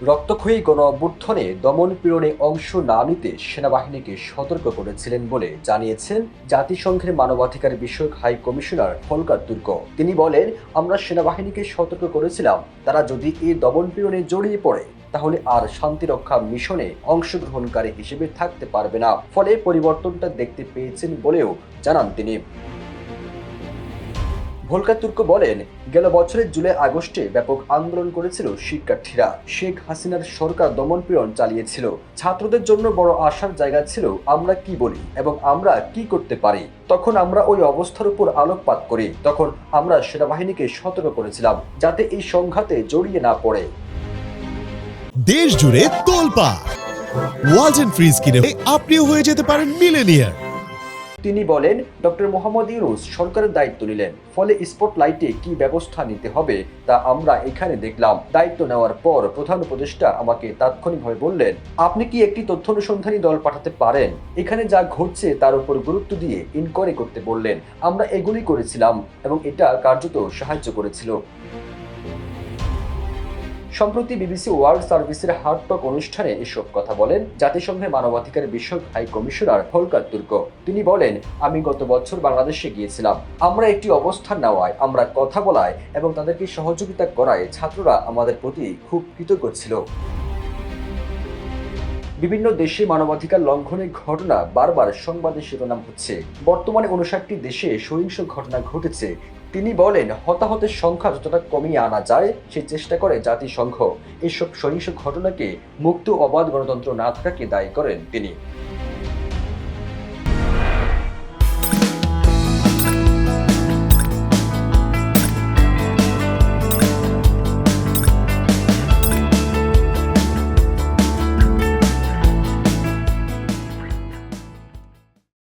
রক্তক্ষয়ী গণ অভ্যুত্থানে দমন পীড়নে অংশ না নিতে সেনাবাহিনীকে সতর্ক করেছিলেন বলে জানিয়েছেন জাতিসংঘের মানবাধিকার বিষয়ক হাই কমিশনার ভোল্কার তুর্ক। তিনি বলেন, আমরা সেনাবাহিনীকে সতর্ক করেছিলাম তারা যদি এই দমন পীড়নে জড়িয়ে পড়ে তাহলে আর শান্তিরক্ষা মিশনে অংশগ্রহণকারী হিসেবে থাকতে পারবে না। ফলে পরিবর্তনটা দেখতে পেয়েছেন বলেও জানান তিনি। ভোল্কার তুর্ক বলেন, গেল বছরের জুলাই আগস্টে ব্যাপক আন্দোলন করেছিল শিক্ষার্থীরা। শেখ হাসিনার সরকার দমনপীড়ন চালিয়েছিল। ছাত্রদের জন্য বড় আশার জায়গা ছিল আমরা কি বলি এবং আমরা কি করতে পারি। তখন আমরা ওই অবস্থার উপর আলোকপাত করি। তখন আমরা সেনাবাহিনীকে সতর্ক করেছিলাম যাতে এই সংঘাতে জড়িয়ে না পড়ে। দেশ জুড়ে তোলপাড় ওয়ালটন ফ্রিজ কিনে আপনিও হয়ে যেতে পারেন মিলেনিয়ার। তিনি বলেন, ডক্টর মোহাম্মদ ইউনূস সরকারের দায়িত্ব নিলেন, ফলে স্পটলাইটে কি ব্যবস্থা নিতে হবে তা আমরা এখানে দেখলাম। দায়িত্ব নেওয়ার পর প্রধান উপদেষ্টা আমাকে তাৎক্ষণিকভাবে বললেন, আপনি কি একটি তথ্য অনুসন্ধানী দল পাঠাতে পারেন? এখানে যা ঘটছে তার উপর গুরুত্ব দিয়ে ইনকোয়ারি করতে বললেন। আমরা এগুলি করেছিলাম এবং এটা কার্যত সাহায্য করেছিল। সম্প্রতি বিবিসি ওয়ার্ল্ড সার্ভিসের হার্ট টক অনুষ্ঠানে এসব কথা বলেন জাতিসংঘের মানবাধিকার বিষয়ক হাই কমিশনার ভোল্কার তুর্ক। তিনি বলেন, আমি গত বছর বাংলাদেশে গিয়েছিলাম। আমরা একটি অবস্থান নেওয়ায়, আমরা কথা বলায় এবং তাদেরকে সহযোগিতা করায় ছাত্ররা আমাদের প্রতি খুব কৃতজ্ঞ ছিল। বিভিন্ন দেশে মানবাধিকার লঙ্ঘনের ঘটনা বারবার সংবাদে শিরোনাম হচ্ছে। বর্তমানে 59টি দেশে সহিংস ঘটনা ঘটেছে। তিনি বলেন, হতাহতের সংখ্যা যতটা কমিয়ে আনা যায় সে চেষ্টা করে জাতিসংঘ। এসব সহিংস ঘটনাকে মুক্ত অবাধ গণতন্ত্র না থাকাকে দায়ী করেন তিনি।